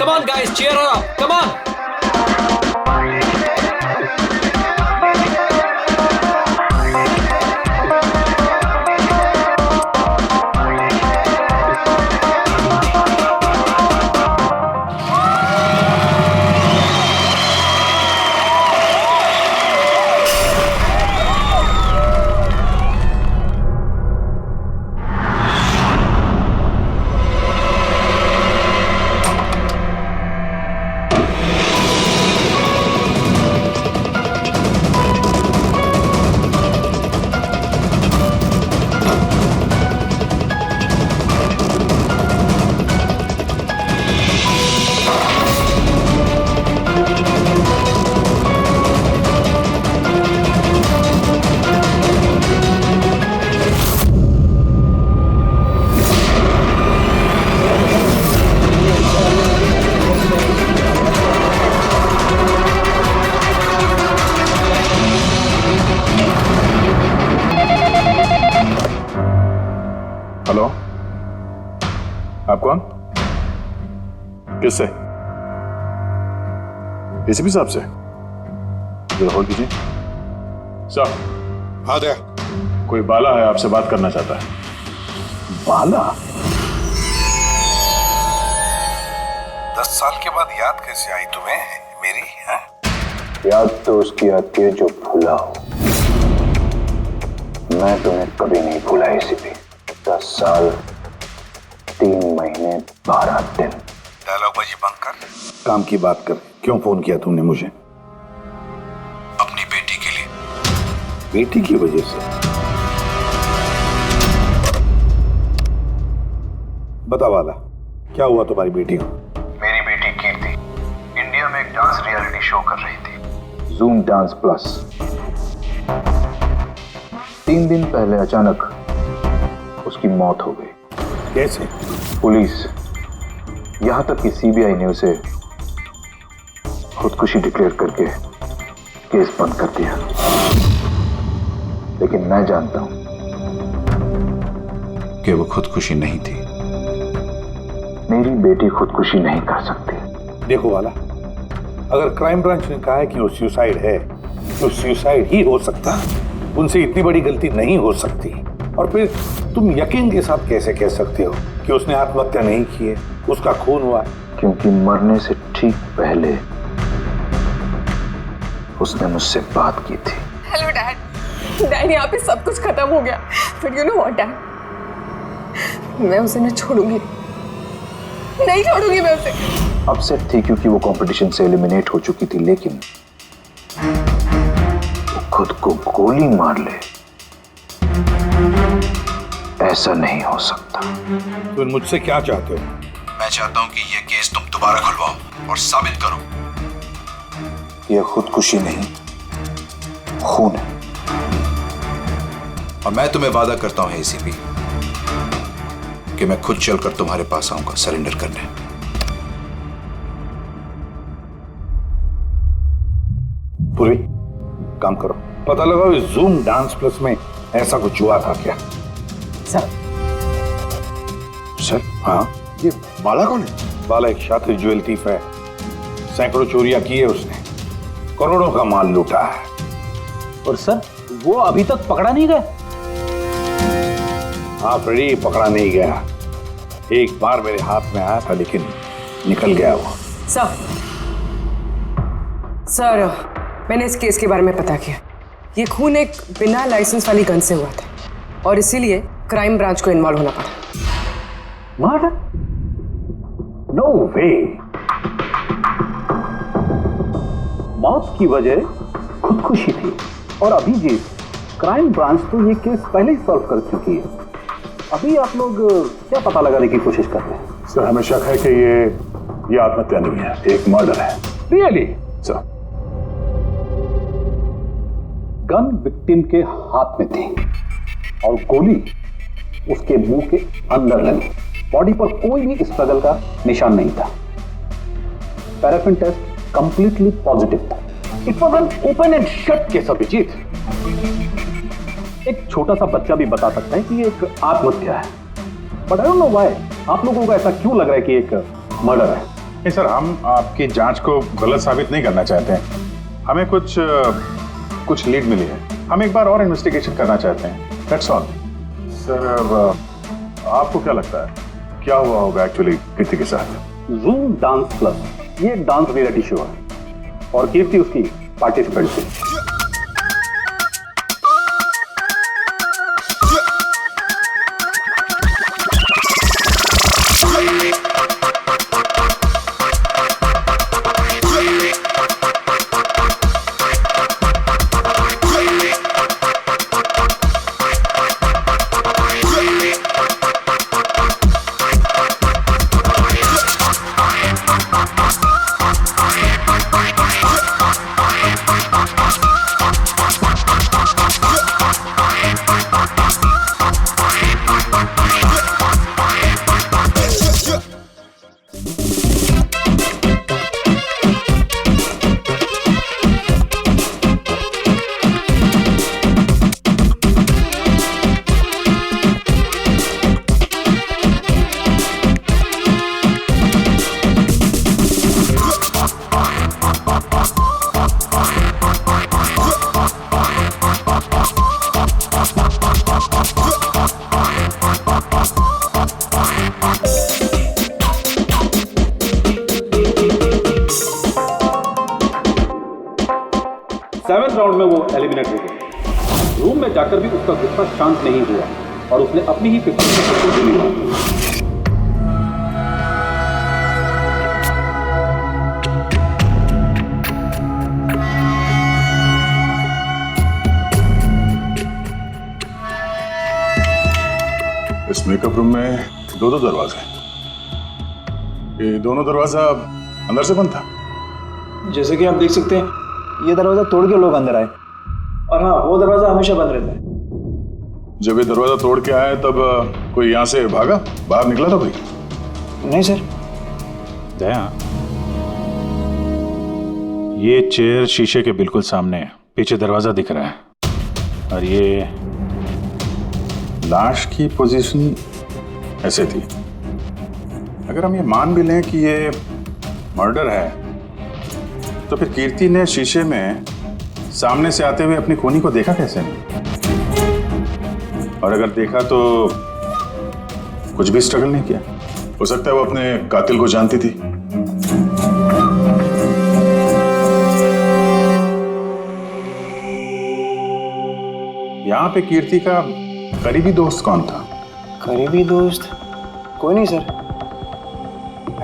come on guys, cheer her up, come on. Hello, आप कौन? किससे? एसीपी साहब से? जरा होल्ड कीजिए। सर। हाँ दया। कोई बाला है, आपसे बात करना चाहता है। बाला? 10 साल के बाद याद कैसे आई तुम्हें मेरी? है? याद तो उसकी आती है जो भूला हो। मैं तुम्हें कभी नहीं भूला एसीपी। 10 साल 3 महीने 12 दिन। डायलॉगबाजी बंद कर, काम की बात कर। क्यों फोन किया तुमने मुझे? अपनी बेटी के लिए। बेटी की वजह से? बता वाला, क्या हुआ तुम्हारी बेटी को? मेरी बेटी कीर्ति इंडिया में एक डांस रियलिटी शो कर रही थी, जूम डांस प्लस। 3 दिन पहले अचानक उसकी मौत हो गई। कैसे? पुलिस, यहां तक कि सीबीआई ने उसे खुदकुशी डिक्लेयर करके केस बंद कर दिया। लेकिन मैं जानता हूं कि वो खुदकुशी नहीं थी। मेरी बेटी खुदकुशी नहीं कर सकती। देखो वाला, अगर क्राइम ब्रांच ने कहा है कि वो सुसाइड है तो सुसाइड ही हो सकता। उनसे इतनी बड़ी गलती नहीं हो सकती। और फिर तुम यकीन के साथ कैसे कह सकते हो कि उसने आत्महत्या नहीं की है, उसका खून हुआ है? क्योंकि मरने से ठीक पहले उसने मुझसे बात की थी। Hello dad. डैड, यहाँ पे सब कुछ खत्म हो गया। But you know what dad, मैं उसे न छोड़ूंगी, नहीं छोड़ूंगी मैं उसे। अपसेट थी क्योंकि वो कंपटीशन से एलिमिनेट हो चुकी थी, लेकिन वो खुद को गोली मार ले, ऐसा नहीं हो सकता। तुम मुझसे क्या चाहते हो? मैं चाहता हूं कि ये केस तुम दोबारा खुलवाओ और साबित करो यह खुदकुशी नहीं, खून है। और मैं तुम्हें वादा करता हूं एसीपी कि मैं खुद चलकर तुम्हारे पास आऊंगा सरेंडर करने। पूरी काम करो, पता लगाओ इस जूम डांस प्लस में ऐसा कुछ हुआ था क्या? सर। सर? हाँ। ये बाला कौन है? बाला एक शातिर ज्वेल थीफ है। सैकड़ों चोरियां की है उसने, करोड़ों का माल लूटा है। और सर, वो अभी तक पकड़ा नहीं गया? हाँ फ्रेडी, पकड़ा नहीं गया। एक बार मेरे हाथ में आया था लेकिन निकल गया वो। सर, मैंने इस केस के बारे में पता किया। ये खून एक बिना लाइसेंस वाली गन से हुआ था और इसीलिए क्राइम ब्रांच को इन्वॉल्व होना पड़ा। मर्डर? नो वे। मौत की वजह खुदकुशी थी। और अभी जी क्राइम ब्रांच तो ये केस पहले ही सॉल्व कर चुकी है। अभी आप लोग क्या पता लगाने की कोशिश कर रहे हैं? सर, हमें शक है कि ये आत्महत्या नहीं है, एक मर्डर है। रियली? सर, गन विक्टिम के हाथ में थी और गोली उसके मुंह के अंदर लगी। बॉडी पर कोई भी स्ट्रगल का निशान नहीं था। पैराफिन टेस्ट कंप्लीटली पॉजिटिव था। It was an open and shut case Abhijit. एक छोटा सा बच्चा भी बता सकता है कि ये एक आत्महत्या है। But I don't know why आप लोगों को ऐसा क्यों लग रहा है कि एक मर्डर है। नहीं सर, हम आपकी जांच को गलत साबित नहीं करना चाहते हैं। हमें कुछ लीड मिली है, हम एक बार और इन्वेस्टिगेशन करना चाहते हैं, दैट्स ऑल। सर आपको क्या लगता है क्या हुआ होगा एक्चुअली कीर्ति के साथ? जूम डांस प्लस ये एक डांस रियलिटी शो है और कीर्ति उसकी पार्टिसिपेंट थी। सेवेंथ राउंड में वो एलिमिनेट हो गया। रूम में जाकर भी उसका गुस्सा शांत नहीं हुआ और उसने अपनी ही 50% ली मारी। इस मेकअप रूम में दो दरवाजे हैं। ये दोनों दरवाजा अंदर से बंद था। जैसे कि आप देख सकते हैं ये दरवाजा तोड़ के लोग अंदर आए और हाँ वो दरवाजा हमेशा बंद रहता है। जब ये दरवाजा तोड़ के आए तब कोई यहाँ से भागा, बाहर निकला था कोई? नहीं सर। दया, ये चेयर शीशे के बिल्कुल सामने है, पीछे दरवाजा दिख रहा है और ये लाश की पोजीशन ऐसे थी। अगर हम ये मान भी लें कि ये मर्डर है तो फिर कीर्ति ने शीशे में सामने से आते हुए अपनी खूनी को देखा कैसे नहीं? और अगर देखा तो कुछ भी स्ट्रगल नहीं किया? हो सकता है वो अपने कातिल को जानती थी। यहां पे कीर्ति का करीबी दोस्त कौन था? करीबी दोस्त कोई नहीं सर।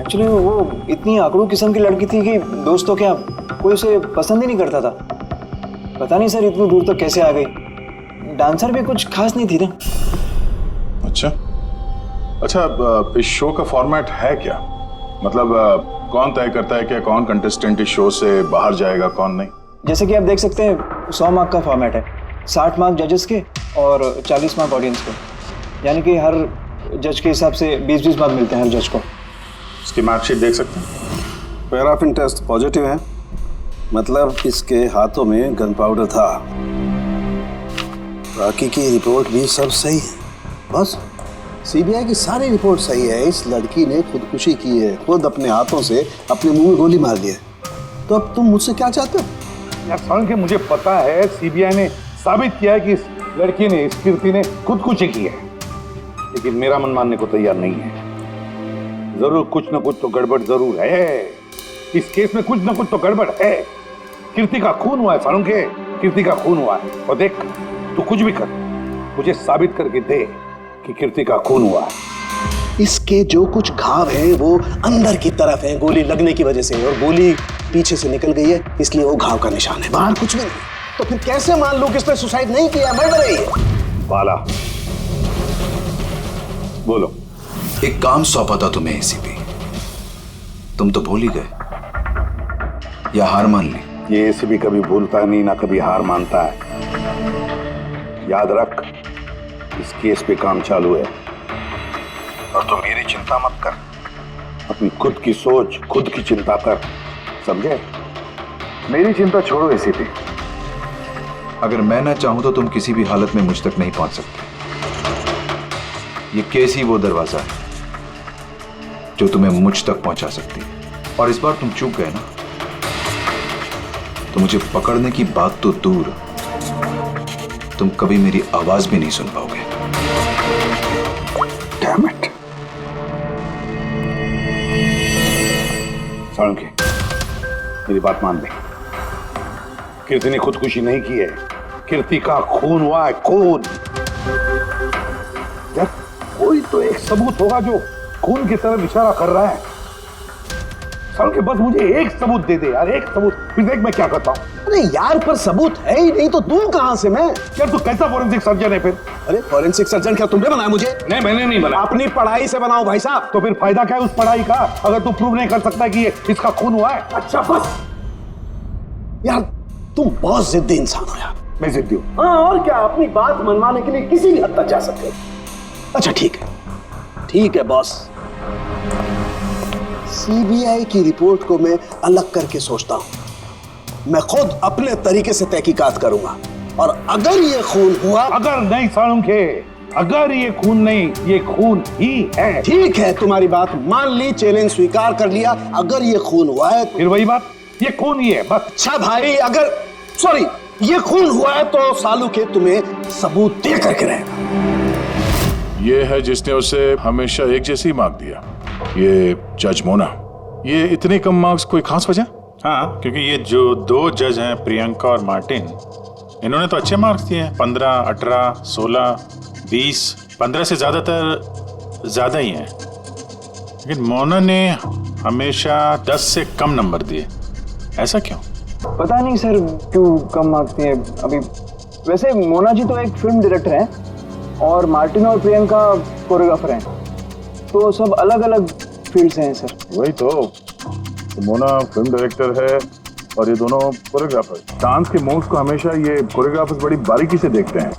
एक्चुअली वो इतनी आकड़ू किस्म की लड़की थी कि दोस्त तो क्या कोई उसे पसंद ही नहीं करता था। पता नहीं सर इतनी दूर तक कैसे आ गई। डांसर भी कुछ खास नहीं थी ना। अच्छा, इस शो का फॉर्मेट है क्या? मतलब कौन तय करता है कि कौन कंटेस्टेंट इस शो से बाहर जाएगा कौन नहीं? जैसे कि आप देख सकते हैं 100 मार्क का फॉर्मेट है, 60 मार्क जजेस के और 40 मार्क ऑडियंस के। यानी कि हर जज के हिसाब से 20-20 मार्क मिलते हैं हर जज को। इसकी मार्कशीट देख सकते हैं। पैराफिन टेस्ट पॉजिटिव है, मतलब इसके हाथों में गन पाउडर था। बाकी की रिपोर्ट भी सब सही है। बस सीबीआई की सारी रिपोर्ट सही है। इस लड़की ने खुदकुशी की है, खुद अपने हाथों से अपने मुंह में गोली मार दी है। तो अब तुम मुझसे क्या चाहते हो? यार सारण के मुझे पता है सीबीआई ने साबित किया है कि इस लड़की ने, इस कीर्ति ने खुदकुशी की है, लेकिन मेरा मन मानने को तैयार नहीं है। जरूर कुछ न कुछ तो गड़बड़ जरूर है। इस केस में कुछ न कुछ तो गड़बड़ है। कीर्ति का खून हुआ है सारुण के, कीर्ति का खून हुआ है। और देख तू कुछ भी कर, मुझे साबित करके दे कि कीर्ति का खून हुआ है। इसके जो कुछ घाव हैं वो अंदर की तरफ है, गोली लगने की वजह से, और गोली पीछे से निकल गई है, इसलिए वो घाव का निशान है, बाहर कुछ भी नहीं। तो फिर कैसे मान लूं कि इसने सुसाइड नहीं किया, मर्डर है ये? बाला बोलो। एक काम सौंपा था तुम्हें एसीपी, तुम तो भूल ही गए या हार मान ली? ये एसीपी कभी भूलता नहीं, ना कभी हार मानता है। याद रख, इस केस पे काम चालू है और तो मेरी चिंता मत कर, अपनी खुद की सोच, खुद की चिंता कर, समझे? मेरी चिंता छोड़ो एसीपी। अगर मैं ना चाहूं तो तुम किसी भी हालत में मुझ तक नहीं पहुंच सकते। ये केस ही वो दरवाजा है जो तुम्हें मुझ तक पहुंचा सकती है। और इस बार तुम चूक गए ना, तो मुझे पकड़ने की बात तो दूर, तुम कभी मेरी आवाज भी नहीं सुन पाओगे। Damn it. साळुंखे, मेरी बात मान ले। कीर्ति ने खुदकुशी नहीं की है, कीर्ति का खून हुआ है, खून। यार कोई तो एक सबूत होगा जो खून की तरफ इशारा कर रहा है। साळुंखे बस मुझे एक सबूत दे दे यार, एक सबूत, फिर देख मैं क्या करता हूँ। अरे यार पर सबूत है ही नहीं तो दूं कहां से मैं? यार तू कैसा फोरेंसिक सर्जन है फिर? अरे फॉरेंसिक सर्जन क्या तुमने बनाया मुझे? नहीं मैंने नहीं बनाया। अपनी पढ़ाई से बनाओ भाई साहब। तो फिर फायदा क्या है उस पढ़ाई का अगर तू प्रूव नहीं कर सकता कि ये इसका खून हुआ है? अच्छा बस यार, तुम बहुत जिद्दी इंसान हो यार। मैं जिद्दी हूँ? हाँ और क्या, अपनी बात मनवाने के लिए किसी भी हद तक जा सकते हो। अच्छा ठीक है बॉस, सीबीआई की रिपोर्ट को मैं अलग करके सोचता हूं। मैं खुद अपने तरीके से तहकीकात करूंगा और अगर ये खून हुआ, अगर नहीं साळुंखे, अगर ये खून नहीं, ये खून ही है। ठीक है तुम्हारी बात मान ली, चैलेंज स्वीकार कर लिया। अगर ये खून हुआ है फिर वही बात, ये खून ही है बस। अच्छा भाई, अगर सॉरी ये खून हुआ है तो सालू के तुम्हें सबूत दे करके रहेगा। ये है जिसने उसे हमेशा एक जैसी मार्क दिया, ये जज मोना। ये इतने कम मार्क्स कोई खास वजह? हाँ, क्योंकि ये जो दो जज हैं प्रियंका और मार्टिन, इन्होंने तो अच्छे मार्क्स दिए हैं, 15, 18, 16, 20, 15 से ज्यादातर ज्यादा ही हैं। लेकिन मोना ने हमेशा 10 से कम नंबर दिए, ऐसा क्यों? पता नहीं सर क्यों कम मार्क्स दिए अभी। वैसे मोना जी तो एक फिल्म डायरेक्टर हैं और मार्टिन और प्रियंका कोरियोग्राफर हैं, तो सब अलग अलग फील्ड से हैं सर। वही तो मोना फिल्म डायरेक्टर है और ये दोनों कोरियोग्राफर। डांस के मूव्स को हमेशा ये कोरियोग्राफर्स बड़ी बारीकी से देखते हैं,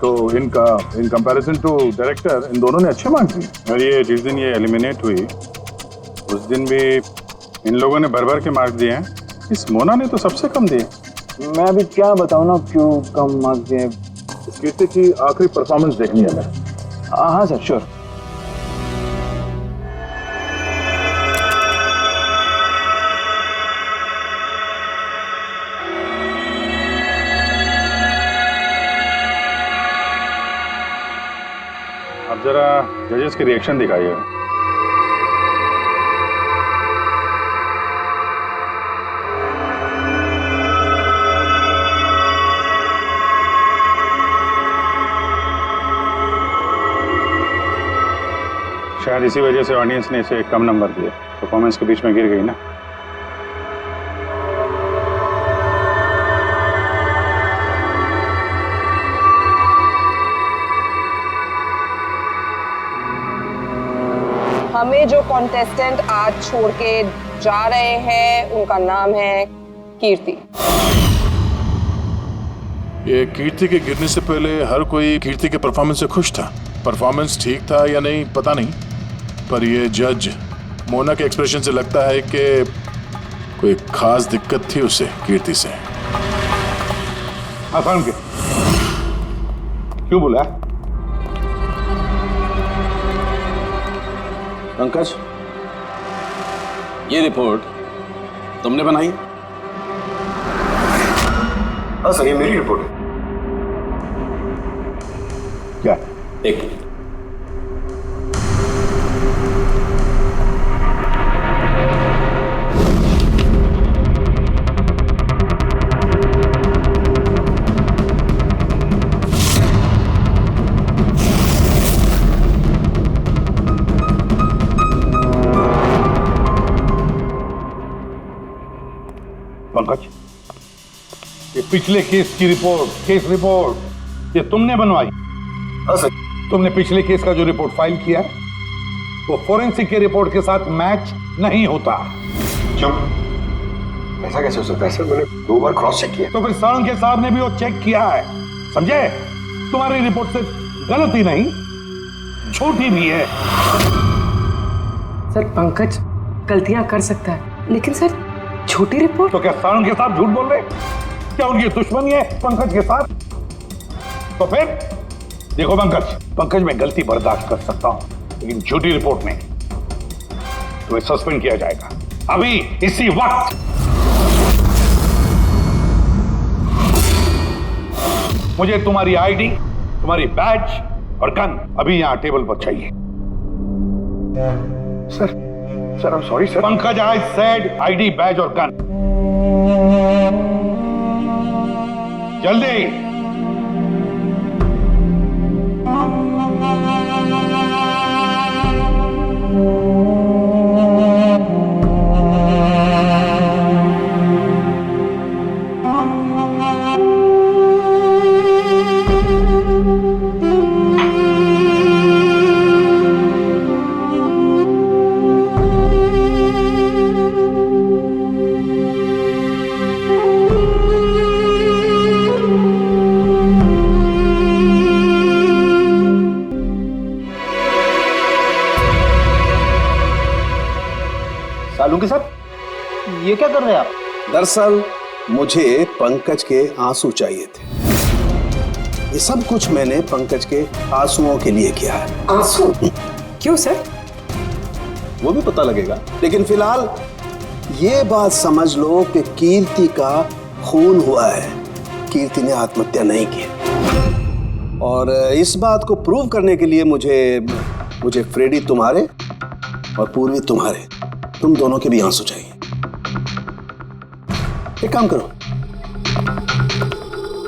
तो इन कंपैरिजन टू डायरेक्टर इन दोनों ने अच्छे मार्क्स दिए। और ये जिस दिन ये एलिमिनेट हुई उस दिन भी इन लोगों ने भर भर के मार्क्स दिए हैं, इस मोना ने तो सबसे कम दिए। मैं अभी क्या बताऊँ ना क्यों कम मार्क्स दिए। इस कीर्ति की आखिरी परफॉर्मेंस देखनी है मैं। हाँ सर श्योर। आप जरा जजेस के रिएक्शन दिखाइए। शायद इसी वजह से ऑडियंस ने इसे कम नंबर दिए, परफॉर्मेंस के बीच में गिर गई ना। हमें जो कॉन्टेस्टेंट आज छोड़ के जा रहे हैं उनका नाम है कीर्ति। ये कीर्ति के गिरने से पहले हर कोई कीर्ति के परफॉर्मेंस से खुश था। परफॉर्मेंस ठीक था या नहीं पता नहीं, पर ये जज मोना के एक्सप्रेशन से लगता है कि कोई खास दिक्कत थी उसे कीर्ति से। आसान के क्यों बोला? पंकज, ये रिपोर्ट तुमने बनाई? हाँ सर, ये मेरी रिपोर्ट है। क्या? एक मिनट। पंकज, ये पिछले केस की रिपोर्ट, केस रिपोर्ट ये तुमने बनवाई? हाँ सर। तुमने पिछले केस का जो रिपोर्ट फाइल किया है वो फोरेंसिक के रिपोर्ट के साथ मैच नहीं होता। क्यों? ऐसा कैसे हो सकता है सर? मैंने 2 बार क्रॉस चेक किया। तो फिर साळुंखे साहब ने भी वो चेक किया है, समझे? तुम्हारी रिपोर्ट से गलती नहीं, झूठी भी है। सर पंकज गलतियां कर सकता है, लेकिन सर छोटी रिपोर्ट। तो क्या साळुंखे साहब झूठ बोल रहे? क्या उनकी दुश्मनी है पंकज के साथ? तो फिर देखो पंकज मैं गलती बर्दाश्त कर सकता हूं, लेकिन झूठी रिपोर्ट में तुम्हें सस्पेंड किया जाएगा। अभी इसी वक्त। मुझे तुम्हारी आईडी, तुम्हारी बैज और गन अभी यहां टेबल पर चाहिए। Sir I am sorry sir. Pankaj, I said ID, badge और गन। जल्दी। सालुंके साहब, ये क्या कर रहे हैं आप? दरअसल मुझे पंकज के आंसू चाहिए थे। ये सब कुछ मैंने पंकज के आंसुओं के लिए किया है। आंसू? क्यों सर? वो भी पता लगेगा, लेकिन फिलहाल ये बात समझ लो कि कीर्ति का खून हुआ है। कीर्ति ने आत्महत्या नहीं की। और इस बात को प्रूव करने के लिए मुझे फ्रेडी तुम्हारे और पूर्वी तुम्हारे, तुम दोनों के भी आंसू चाहिए। एक काम करो,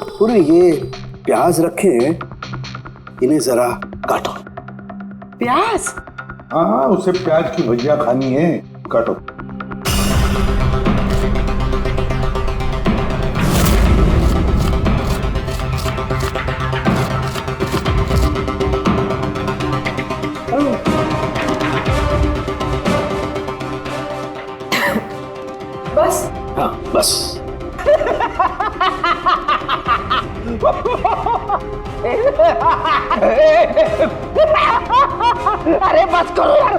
पूरे ये प्याज रखे हैं, इन्हें जरा काटो। प्याज? हाँ, उसे प्याज की भजिया खानी है, काटो। बस? हाँ बस। अरे बस करो यार।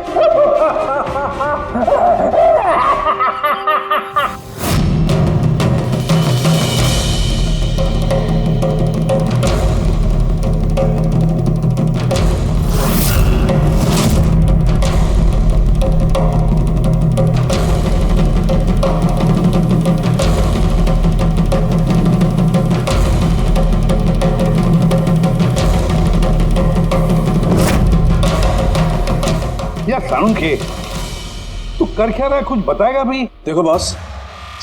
सालुंके, तू कर क्या रहा है, कुछ बताएगा भाई? देखो बॉस,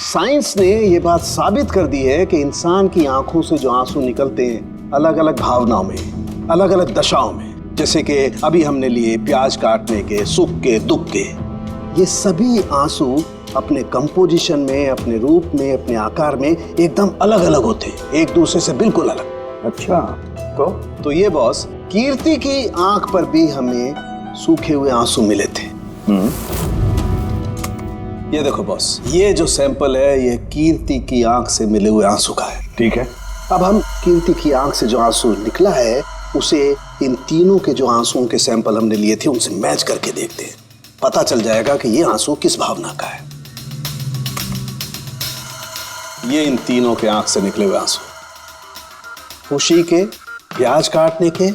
साइंस ने ये बात साबित कर दी है कि इंसान की आंखों से जो आंसू निकलते हैं अलग अलग भावनाओं में, अलग अलग दशाओं में, जैसे कि अभी हमने लिए प्याज काटने के, सुख के, दुख के, ये सभी आंसू अपने कंपोजिशन में, अपने रूप में, अपने आकार में एकदम अलग अलग होते हैं, एक दूसरे से बिल्कुल अलग। अच्छा, तो ये बॉस, कीर्ति की आंख पर भी हमें सूखे हुए आंसू मिले थे। ये देखो बॉस, ये जो सैंपल है ये कीर्ति की आंख से मिले हुए आंसू का है। ठीक है। अब हम कीर्ति की आंख से जो आंसू निकला है उसे इन तीनों के जो आंसुओं के सैंपल हमने लिए थे उनसे मैच करके देखते हैं, पता चल जाएगा कि ये आंसू किस भावना का है। ये इन तीनों के आंख से निकले हुए आंसू, खुशी के, प्याज काटने के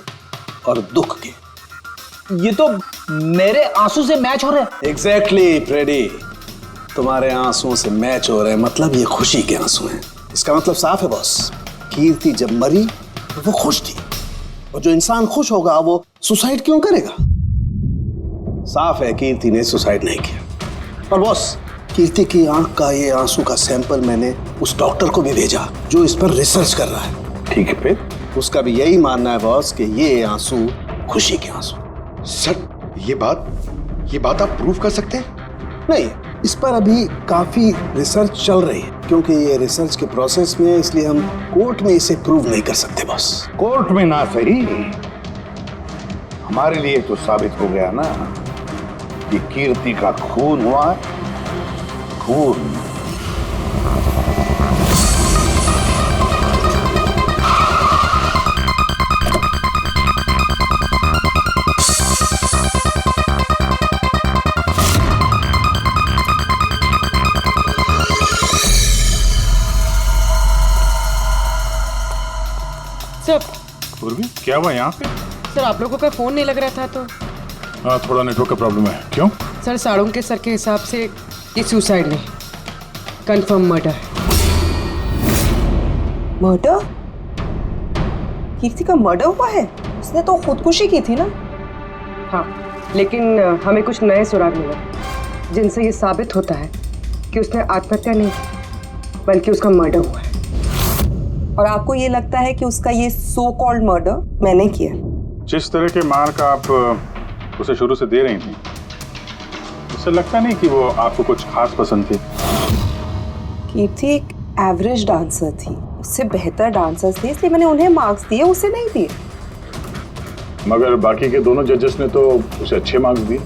और दुख के। ये तो मेरे आंसू से मैच हो रहे हैं। एग्जैक्टली फ्रेडी, तुम्हारे आंसुओं से मैच हो रहे हैं, मतलब ये खुशी के आंसू हैं। इसका मतलब साफ है बॉस, कीर्ति जब मरी तो वो खुश थी, और जो इंसान खुश होगा वो सुसाइड क्यों करेगा? साफ है कीर्ति ने सुसाइड नहीं किया। और बॉस, कीर्ति की आंख का ये आंसू का सैंपल मैंने उस डॉक्टर को भी भेजा जो इस पर रिसर्च कर रहा है। ठीक है, फिर उसका भी यही मानना है बॉस कि ये आंसू खुशी के आंसू। सर, ये बात आप प्रूव कर सकते हैं? नहीं, इस पर अभी काफी रिसर्च चल रही है, क्योंकि ये रिसर्च के प्रोसेस में, इसलिए हम कोर्ट में इसे प्रूव नहीं कर सकते बॉस। कोर्ट में ना सही, हमारे लिए तो साबित हो गया ना कि कीर्ति का खून हुआ है। खून। सर, पूर्वी, क्या हुआ यहाँ पे? सर आप लोगों का फोन नहीं लग रहा था तो। हाँ, थोड़ा नेटवर्क का प्रॉब्लम है। क्यों? सर साड़ों के सर के हिसाब से ये सुसाइड नहीं, कंफर्म मर्डर। मर्डर? कीर्ति का मर्डर हुआ है? उसने तो खुदकुशी की थी ना? हाँ, लेकिन हमें कुछ नए सुराग मिले जिनसे ये साबित होता है कि उसने आत्महत्या नहीं की, बल्कि उसका मर्डर हुआ है। और आपको ये लगता है कि उसका ये सो कॉल्ड मर्डर मैंने किया? जिस तरह के मार का आप उसे शुरू से दे रही थी, उससे लगता नहीं कि वो आपको कुछ खास पसंद थी। कीर्ति एक एवरेज डांसर थी, उससे बेहतर डांसर्स थे, इसलिए मैंने उन्हें मार्क्स दिए, उसे नहीं दिए। मगर बाकी के दोनों जजेस ने तो उसे अच्छे मार्क्स दिए।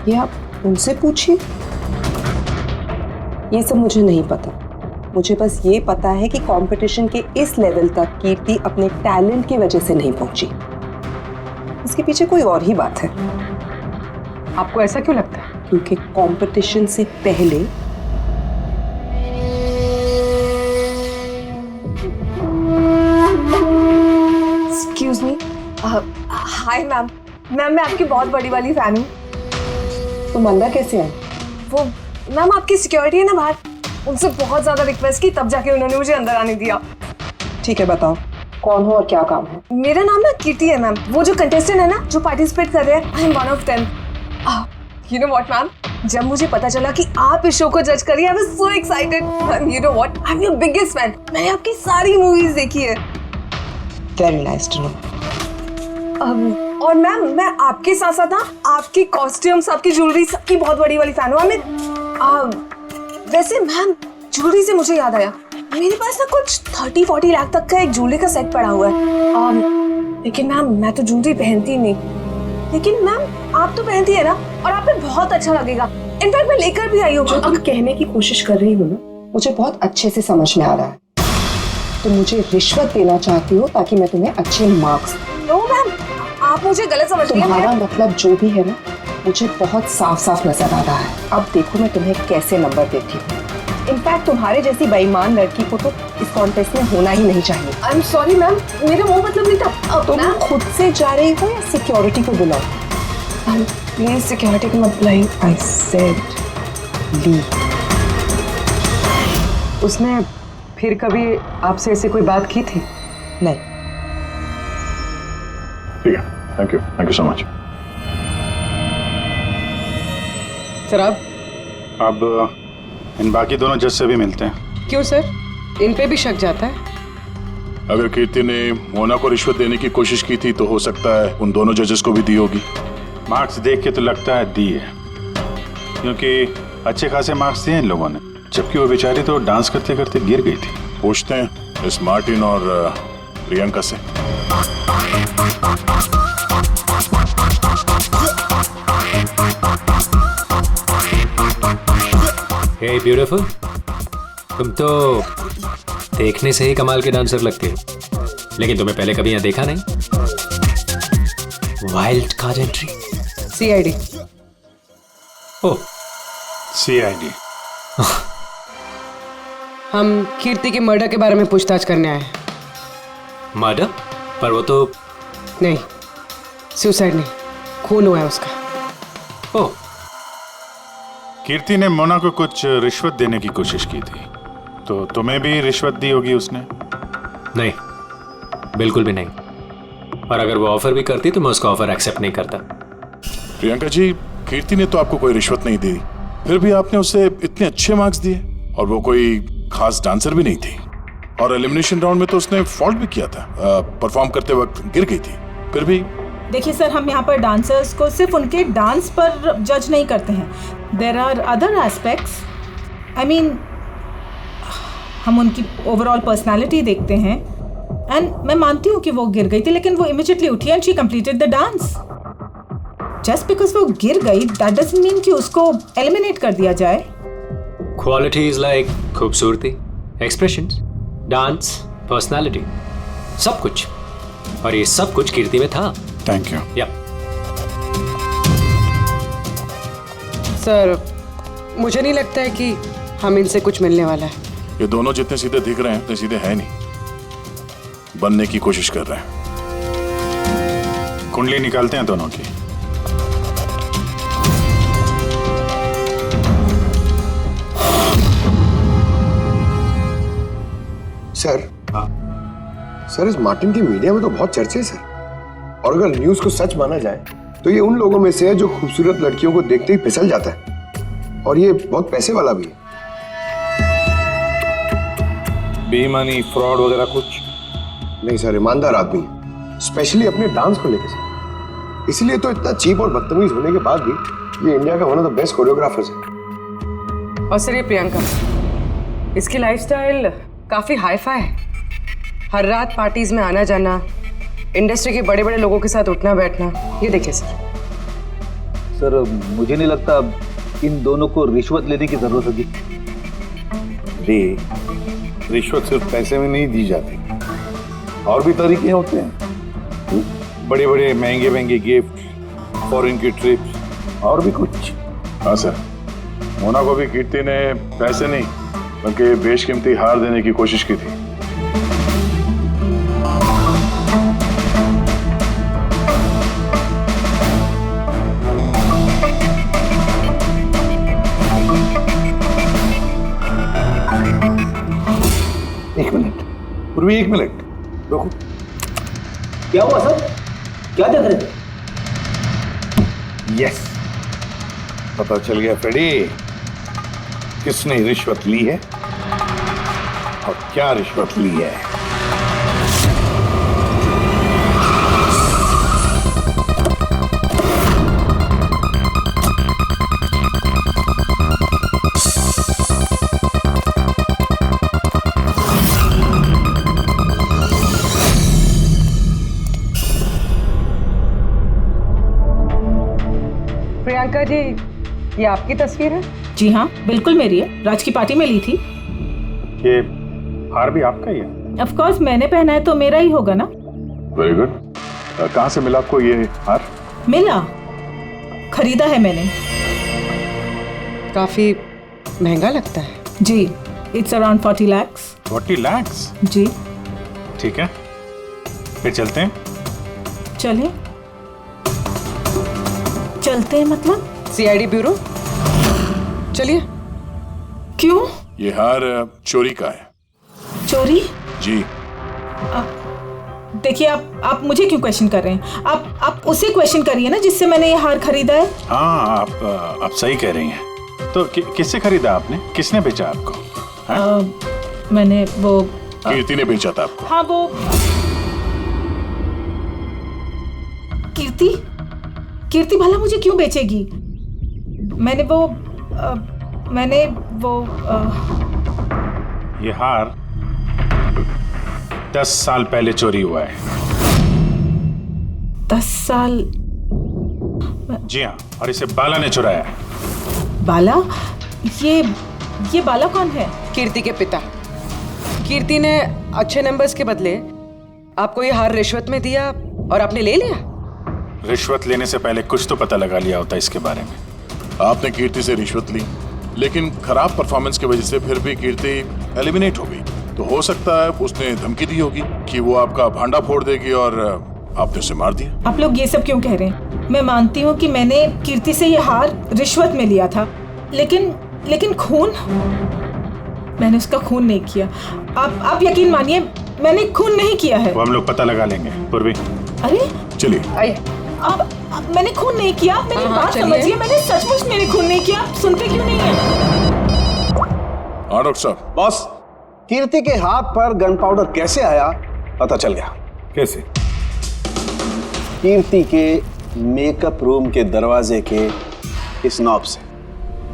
ये आप उनसे पूछिए। ये सब मुझे नहीं पता, मुझे बस ये पता है कि कंपटीशन के इस लेवल तक कीर्ति अपने टैलेंट की वजह से नहीं पहुंची। इसके पीछे कोई और ही बात है। आपको ऐसा क्यों लगता है? क्योंकि कंपटीशन से पहले excuse me, hi ma'am. Ma'am मैं आपकी बहुत बड़ी वाली फैन हूँ। तुम अंदर कैसे आए? वो मैम आपकी सिक्योरिटी है ना बाहर, उनसे बहुत ज्यादा रिक्वेस्ट की तब जाके उन्होंने मुझे अंदर आने दिया। ठीक है बताओ कौन हो और क्या काम है? मेरा नाम ना कीर्ति है मैम, वो जो कंटेस्टेंट है ना जो पार्टिसिपेट कर रहे हैं, I am one of them. You know what ma'am, जब मुझे पता चला कि आप इस शो को जज करिए, I was so excited. Ma'am you know what, I am your biggest fan, मैंने आपकी सारी मूवीज देखी है। Very nice to know. और मैम मैं आपके साथ साथ ना आपकी कॉस्ट्यूम्स, आपकी ज्वेलरी, सबकी बहुत बड़ी वाली फैन हूँ। वैसे मैम ज्वेलरी से मुझे याद आया, मेरे पास ना कुछ 30-40 लाख तक का एक ज्वेलरी का सेट पड़ा हुआ है। लेकिन मैम मैं तो ज्वेलरी पहनती नहीं। लेकिन मैम आप तो पहनती है ना, और आप पे बहुत अच्छा लगेगा। इनफैक्ट मैं लेकर भी आई हूँ। जो तुम कहने की कोशिश कर रही हो ना, मुझे बहुत अच्छे से समझ में आ रहा है। तुम मुझे रिश्वत देना चाहती हो ताकि मैं तुम्हें अच्छे मार्क्स। नो मैम, आप मुझे गलत समझ रही हैं। तुम्हारा मतलब जो भी है ना, मुझे बहुत साफ साफ नजर आ रहा है। अब देखो मैं तुम्हें कैसे नंबर देती हूँ। इनफैक्ट तुम्हारे जैसी बेईमान लड़की को तो इस कॉन्टेस्ट में होना ही नहीं चाहिए। आई एम सॉरी मैम, मेरा वो मतलब नहीं था। तुम खुद से जा रही हो या सिक्योरिटी को बुलाओ? प्लीज सिक्योरिटी को मत बुलाइए। आई सेड ली। उसने फिर कभी आपसे ऐसे कोई बात की थी? नहीं। ठीक है, thank you so much. Sir अब इन बाकी दोनों जज से भी मिलते हैं। क्यों सर, इन पे भी शक जाता है? अगर कीर्ति ने मोना को रिश्वत देने की कोशिश की थी तो हो सकता है उन दोनों जजेस को भी दी होगी। मार्क्स देख के तो लगता है दी है, क्योंकि अच्छे खासे मार्क्स दिए इन लोगों ने, जबकि वो बेचारी तो डांस करते करते गिर गई थी। पूछते हैं मिस मार्टिन और प्रियंका से। हे ब्यूटीफुल, तुम तो देखने से ही कमाल के डांसर लगते हो, लेकिन तुम्हें पहले कभी यहाँ देखा नहीं। Wild card entry. सीआईडी। ओह सीआईडी। हम कीर्ति के मर्डर के बारे में पूछताछ करने आए हैं। मर्डर? पर वो तो नहीं, सुसाइड नहीं, खून हुआ है उसका। ओह, कीर्ति ने मोना को कुछ रिश्वत देने की कोशिश की थी, तो तुम्हें भी रिश्वत दी होगी उसने? नहीं, बिल्कुल भी नहीं। और अगर वो ऑफर भी करती तो मैं उसका ऑफर एक्सेप्ट नहीं करता। प्रियंका जी, कीर्ति ने तो आपको कोई रिश्वत नहीं दी, फिर भी आपने उसे इतने अच्छे मार्क्स दिए, और वो कोई खास डांसर भी नहीं थी, और एलिमिनेशन राउंड में तो उसने फॉल्ट भी किया था, परफॉर्म करते वक्त गिर गई थी, फिर भी। देखिए सर, हम यहाँ पर डांसर्स को सिर्फ उनके डांस पर जज नहीं करते हैं। There are other aspects. I mean, हम उनकी ओवरऑल पर्सनालिटी देखते हैं। एंड मैं मानती हूँ कि वो गिर गई थी, लेकिन वो इमीडिएटली उठी and she completed the dance. Just because वो गिर गई दैट डजंट मीन कि उसको एलिमिनेट कर दिया जाए। क्वालिटीज लाइक खूबसूरती, एक्सप्रेशंस, डांस, पर्सनालिटी, सब कुछ, और ये सब कुछ कीर्ति में था। Thank you. या सर, मुझे नहीं लगता है कि हम इनसे कुछ मिलने वाला है। ये दोनों जितने सीधे दिख रहे हैं उतने सीधे हैं नहीं, बनने की कोशिश कर रहे हैं। कुंडली निकालते हैं दोनों की। सर, सर इस मार्टिन की मीडिया में तो बहुत चर्चे हैं सर, और अगर न्यूज को सच माना जाए तो ये उन लोगों में से है जो खूबसूरत लड़कियों को देखते ही फिसल जाता है, और ये बहुत पैसे वाला भी है। बेईमानी, फ्रॉड वगैरह कुछ नहीं सर, ईमानदार आदमी, स्पेशली अपने डांस को लेकर सर। इसलिए तो इतना चीप और बदतमीज होने के बाद भी ये इंडिया का one of the best choreographers है। और सर ये प्रियंका, इसकी लाइफस्टाइल काफी हाई-फाई है। हर रात पार्टीज में आना जाना, इंडस्ट्री के बड़े बड़े लोगों के साथ उठना बैठना। ये देखिए सर, मुझे नहीं लगता इन दोनों को रिश्वत लेने की जरूरत होगी। रिश्वत सिर्फ पैसे में नहीं दी जाती, और भी तरीके होते हैं। बड़े बड़े महंगे महंगे गिफ्ट, फॉरेन की ट्रिप्स, और भी कुछ। हाँ सर, मोना को भी कीर्ति ने पैसे नहीं बल्कि बेशकीमती हार देने की कोशिश की थी। पूर्वी, एक मिनट रुको। क्या हुआ सर? क्या देख रहे थे? यस, पता चल गया फ्रेडी, किसने रिश्वत ली है और क्या रिश्वत ली है। प्रियंका जी, ये आपकी तस्वीर है? जी हाँ, बिल्कुल मेरी है। राज की पार्टी में ली थी। ये हार भी आपका ही है? ऑफ कोर्स, मैंने पहना है तो मेरा ही होगा ना। Very good. कहाँ से मिला आपको ये हार? मिला, खरीदा है मैंने। काफी महंगा लगता है। जी, इट्स अराउंड 40 लाख। 40 लाख? जी। ठीक है, फिर चलते हैं। चलिए। चलते हैं मतलब? CID bureau. चलिए। क्यों? ये हार चोरी का है। चोरी? जी। देखिए, आप मुझे क्यों क्वेश्चन कर रहे हैं? आप उसे क्वेश्चन करिए ना जिससे मैंने ये हार खरीदा है। हाँ, आप सही कह रही हैं। तो किससे खरीदा आपने? किसने बेचा आपको? मैंने वो कीर्ति ने बेचा था आपको। हाँ, वो कीर्ति भला मुझे क्यों बेचेगी? मैंने वो ये हार 10 साल पहले चोरी हुआ है। 10 साल? जी हाँ, और इसे बाला ने चुराया है। बाला? ये बाला कौन है? कीर्ति के पिता। कीर्ति ने अच्छे नंबर्स के बदले आपको ये हार रिश्वत में दिया और आपने ले लिया। रिश्वत लेने से पहले कुछ तो पता लगा लिया होता इसके बारे में। आपने कीर्ति से रिश्वत ली, लेकिन खराब परफॉर्मेंस की वजह से फिर भी कीर्ति एलिमिनेट हो गई। तो हो सकता है उसने धमकी दी होगी कि वो आपका भांडा फोड़ देगी और आपने उसे मार दिया। आप लोग ये सब क्यों कह रहे हैं? मैं मानती हूँ कि मैंने कीर्ति से ये हार रिश्वत में लिया था, लेकिन खून? मैंने उसका खून नहीं किया। आप यकीन मानिए, मैंने खून नहीं किया है। वो हम लोग पता लगा लेंगे। पूर्वी, अरे चलिए। अब मैंने खून नहीं किया। मेरी बात समझिए, मैंने सचमुच मैंने खून नहीं किया। सुनते क्यों नहीं है? हाँ डॉक्टर साहब। बॉस, कीर्ति के हाथ पर गन पाउडर कैसे आया पता चल गया। कैसे? कीर्ति के मेकअप रूम के दरवाजे के इस नॉब से।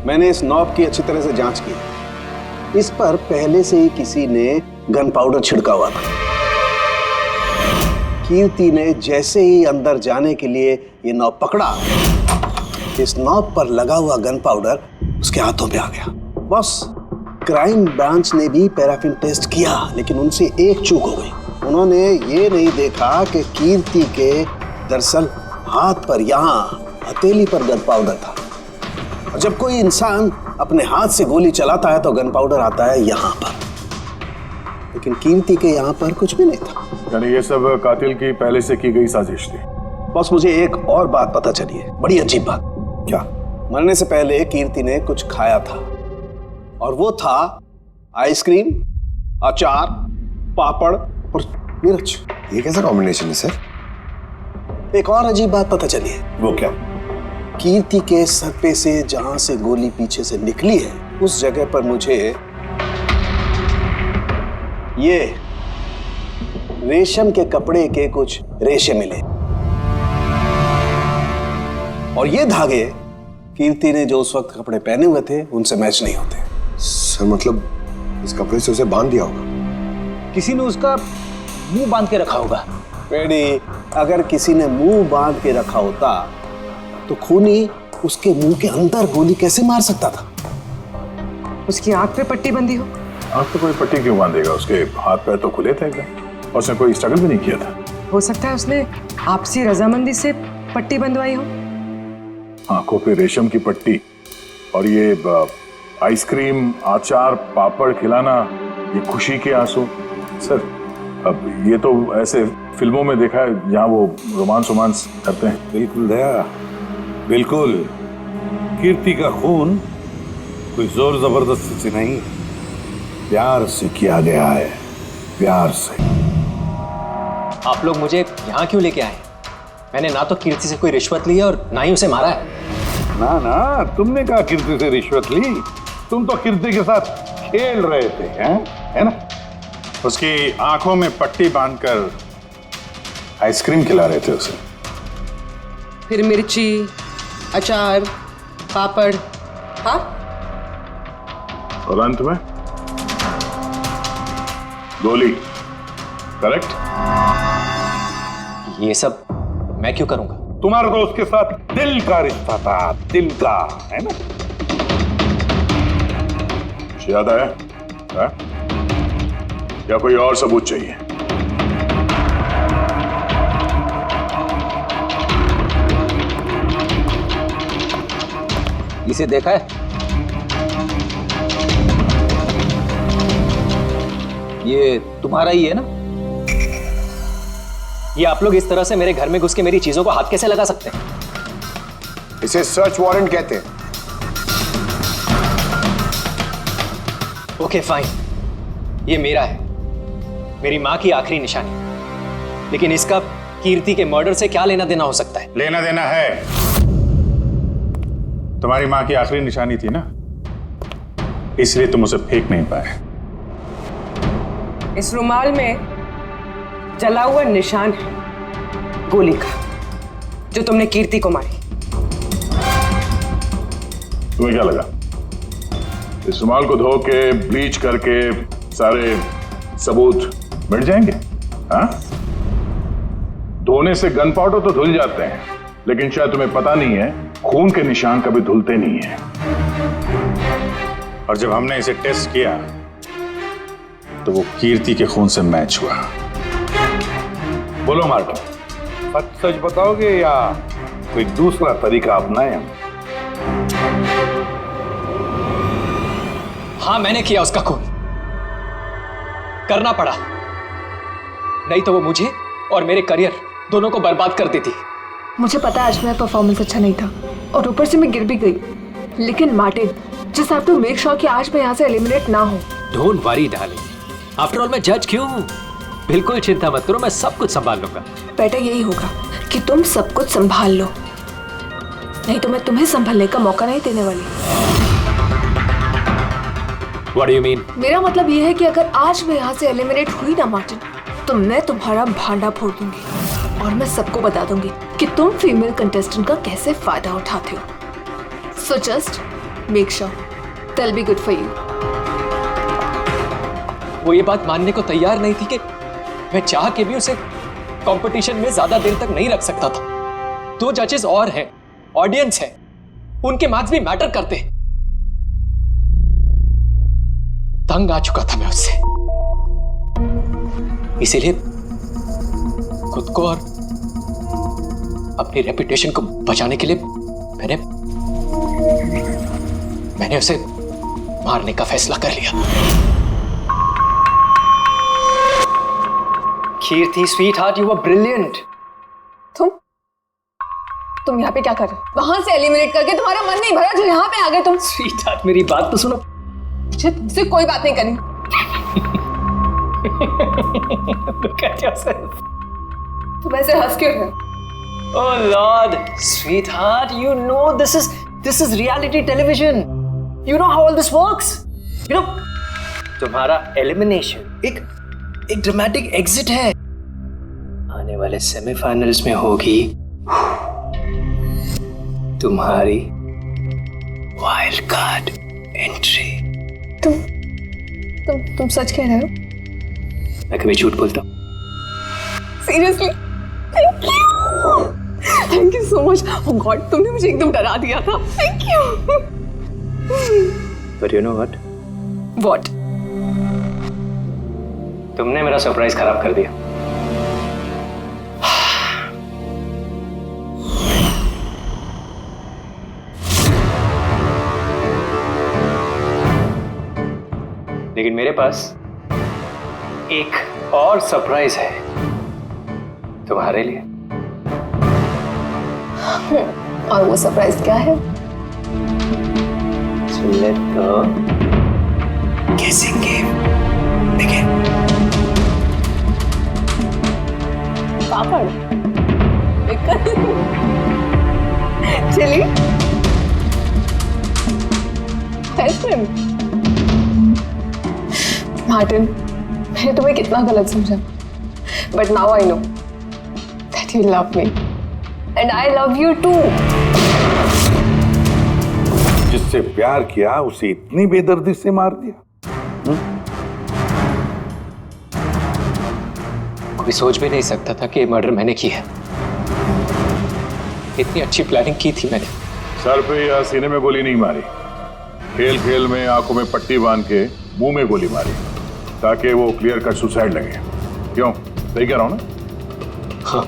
मैंने इस नॉब की अच्छी तरह से जांच की। इस पर पहले से ही किसी ने गन पाउडर छिड़का हुआ था। कीर्ति ने जैसे ही अंदर जाने के लिए ये नॉब पकड़ा, इस नॉब पर लगा हुआ गन पाउडर उसके हाथों पे आ गया। बस क्राइम ब्रांच ने भी पैराफिन टेस्ट किया, लेकिन उनसे एक चूक हो गई। उन्होंने ये नहीं देखा कि कीर्ति के दरअसल हाथ पर, यहाँ हथेली पर गन पाउडर था। और जब कोई इंसान अपने हाथ से गोली चलाता है तो गन पाउडर आता है यहाँ पर, लेकिन कीर्ति के यहाँ पर कुछ भी नहीं था। यानी ये सब कातिल की पहले से की गई साजिश थी। बस मुझे एक और बात पता चली है, बड़ी अजीब बात। क्या? मरने से पहले कीर्ति ने कुछ खाया था, और वो था आइसक्रीम, अचार पापड़ और मिर्च। ये कैसा कॉम्बिनेशन है सर? एक और अजीब बात पता चली है। वो क्या? कीर्ति के सर पे से जहां से गोली पीछे से निकली है उस जगह पर मुझे ये रेशम के कपड़े के कुछ रेशे मिले और ये धागे कीर्ति ने जो उस वक्त कपड़े पहने हुए थे उनसे मैच नहीं होते। सर मतलब इस कपड़े से उसे बांध दिया होगा। किसी ने उसका मुंह बांध के रखा होगा। बेटी, अगर किसी ने मुंह बांध के रखा होता तो खूनी उसके मुंह के अंदर गोली कैसे मार सकता था? उसकी आंख पे पट्टी बंधी हो। आंख पे कोई पट्टी क्यों बांधेगा? उसके हाथ पैर तो खुले थे एकदम और उसने कोई स्ट्रगल भी नहीं किया था। हो सकता है उसने आपसी रजामंदी से पट्टी बंधवाई हो। आंखों पे रेशम की पट्टी और ये आइसक्रीम, अचार, पापड़ खिलाना, ये खुशी के आंसू। सर अब ये तो ऐसे फिल्मों में देखा है जहां वो रोमांस करते हैं। बिल्कुल दया, बिल्कुल। कीर्ति का खून कोई जोर जबरदस्ती से नहीं, प्यार से किया गया है, प्यार से। आप लोग मुझे यहाँ क्यों लेके आए? मैंने ना तो कीर्ति से कोई रिश्वत ली है और ना ही उसे मारा है। ना ना, तुमने कहा कीर्ति से रिश्वत ली? तुम तो कीर्ति के साथ खेल रहे थे, हैं? है ना? उसकी आंखों में पट्टी बांधकर आइसक्रीम खिला रहे थे उसे। फिर मिर्ची, अचार, पापड़। हाँ, और अंत में गोली। करेक्ट? ये सब मैं क्यों करूंगा? तुम्हारा तो उसके साथ दिल का रिश्ता था, दिल का, है ना? याद आया है? या कोई और सबूत चाहिए? इसे देखा है? ये तुम्हारा ही है ना? ये आप लोग इस तरह से मेरे घर में घुस के मेरी चीजों को हाथ कैसे लगा सकते हैं? इसे सर्च वारंट कहते हैं। ओके फाइन, ये मेरा है, मेरी माँ की आखिरी निशानी। लेकिन इसका कीर्ति के मर्डर से क्या लेना देना हो सकता है? लेना देना है। तुम्हारी माँ की आखिरी निशानी थी ना, इसलिए तुम उसे फेंक नहीं पाए। इस रुमाल में जला हुआ निशान है गोली का, जो तुमने कीर्ति को मारी। तुम्हें क्या लगा इस रुमाल को धो के ब्लीच करके सारे सबूत मिट जाएंगे? हाँ? धोने से गन पाउडर तो धुल जाते हैं, लेकिन शायद तुम्हें पता नहीं है खून के निशान कभी धुलते नहीं हैं। और जब हमने इसे टेस्ट किया तो वो कीर्ति के खून से मैच हुआ। बोलो मार्टिन, सच सच बताओगे या कोई दूसरा तरीका अपनाएं? हाँ, मैंने किया उसका खून, करना पड़ा, नहीं तो वो मुझे और मेरे करियर दोनों को बर्बाद कर देती। मुझे पता है आज मेरा परफॉर्मेंस अच्छा नहीं था और ऊपर से मैं गिर भी गई, लेकिन Martin, just have to make sure कि आज मैं यहाँ से एलिमिनेट ना हूँ। Don't worry darling, after all मैं जज क्यों हूँ? बिल्कुल चिंता मत करो, मैं सब कुछ संभाल लूंगा। बेटा यही होगा कि तुम सब कुछ संभाल लो, नहीं तो मैं तुम्हें संभालने का मौका नहीं देने वाली। What do you mean? मेरा मतलब ये है कि अगर आज मैं यहाँ से एलिमिनेट हुई ना मार्टिन, तो मैं तुम्हारा भांडा फोड़ दूंगी और मैं सबको बता दूंगी कि तुम फीमेल कंटेस्टेंट का कैसे फायदा उठाते हो। So just make sure that'll be good for you. वो ये बात मानने को तैयार नहीं थी कि मैं चाह के भी उसे कंपटीशन में ज्यादा देर तक नहीं रख सकता था। 2 जजेस और हैं, ऑडियंस है, उनके मार्क्स भी मैटर करते हैं। तंग आ चुका था मैं उससे, इसीलिए खुद को और अपनी रेपुटेशन को बचाने के लिए मैंने उसे मारने का फैसला कर लिया। कीर्ति स्वीटहार्ट, यू वर ब्रिलियंट। तुम यहाँ पे क्या कर रहे हो? वहां से एलिमिनेट करके तुम्हारा मन नहीं भरा जो यहाँ पे आ गए तुम। स्वीटहार्ट, मेरी बात तो सुनो। मुझे तुमसे कोई बात नहीं करनी। Look at yourself. तुम ऐसे हंस क्यों रहे हो? Oh Lord, sweetheart, you know this is reality television. You know how all this works. You know, तुम्हारा एलिमिनेशन एक ड्रामेटिक एग्जिट है. आने वाले सेमीफाइनल्स में होगी तुम्हारी वाइल्ड कार्ड एंट्री. तुम सच कह रहे हो? मैं कभी झूठ बोलता हूँ? Seriously? Thank you so much. Oh God, तुमने मुझे एकदम डरा दिया था. Thank you. But you know what? What? तुमने मेरा सरप्राइज खराब कर दिया. लेकिन मेरे पास एक और सरप्राइज है तुम्हारे लिए. और वो सरप्राइज क्या है? So let the guessing game begin. Papad, chilli, ice cream. Martin, मैंने तुम्हें कितना गलत समझा, but now I know that you love me and I love you too. जिससे प्यार किया उसे इतनी बेदर्दी से मार दिया. कोई सोच भी नहीं सकता था कि ये मर्डर मैंने किया है. इतनी अच्छी प्लानिंग की थी मैंने. सर पे या सीने में गोली नहीं मारी, खेल खेल में आंखों में पट्टी बांध के मुंह में गोली मारी ताकि वो क्लियर कट सुसाइड लगे. क्यों, सही कह रहा हूं ना? हाँ,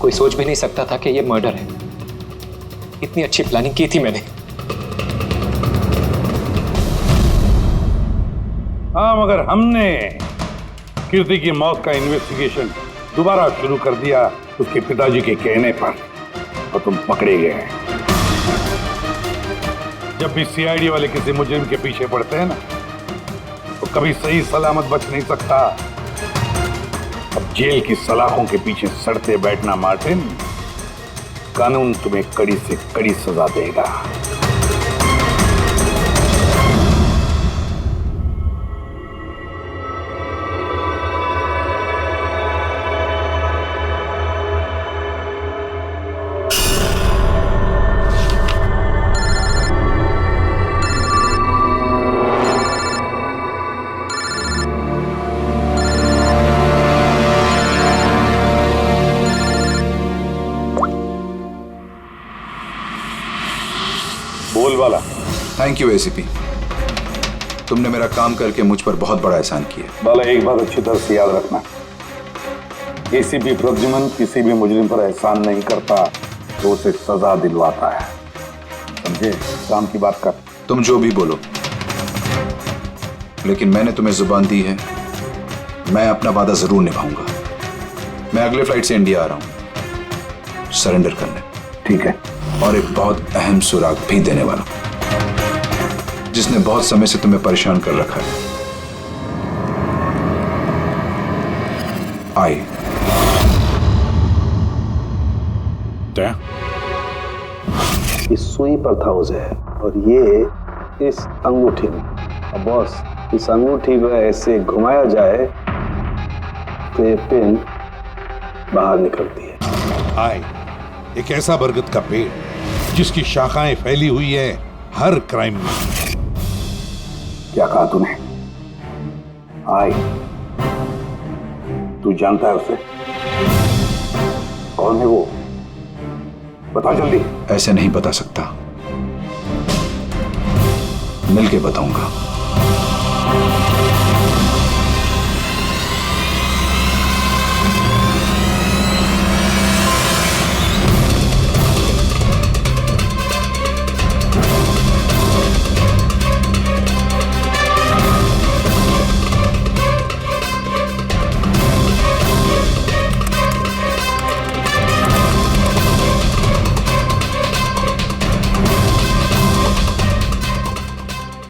कोई सोच भी नहीं सकता था कि ये मर्डर है. इतनी अच्छी प्लानिंग की थी मैंने. हाँ, मगर हमने कीर्ति की मौत का इन्वेस्टिगेशन दोबारा शुरू कर दिया उसके पिताजी के कहने पर, और तुम पकड़े गए. जब भी सीआईडी वाले किसी मुजरिम के पीछे पड़ते हैं ना, तो कभी सही सलामत बच नहीं सकता. अब जेल की सलाखों के पीछे सड़ते बैठना मार्टिन, कानून तुम्हें कड़ी से कड़ी सजा देगा. बोल वाला. थैंक यू एसीपी, तुमने मेरा काम करके मुझ पर बहुत बड़ा एहसान किया. बाला, एक बात अच्छी तरह से याद रखना, एसीपी प्रद्युमन किसी भी मुजरिम पर एहसान नहीं करता तो उसे सजा दिलवाता है. समझे? काम की बात कर. तुम जो भी बोलो, लेकिन मैंने तुम्हें जुबान दी है, मैं अपना वादा जरूर निभाऊंगा. मैं अगले फ्लाइट से इंडिया आ रहा हूं सरेंडर करने. ठीक है. और एक बहुत अहम सुराग भी देने वाला, जिसने बहुत समय से तुम्हें परेशान कर रखा है. आई इस सुई पर था उसे, और ये इस अंगूठी में. अब बॉस, इस अंगूठी को ऐसे घुमाया जाए तो ये पिन बाहर निकलती है. आई एक ऐसा बरगद का पेड़ जिसकी शाखाएं फैली हुई है हर क्राइम में. क्या कहा तूने? आई, तू जानता है उसे? कौन है वो? बता जल्दी. ऐसे नहीं बता सकता, मिलके बताऊंगा.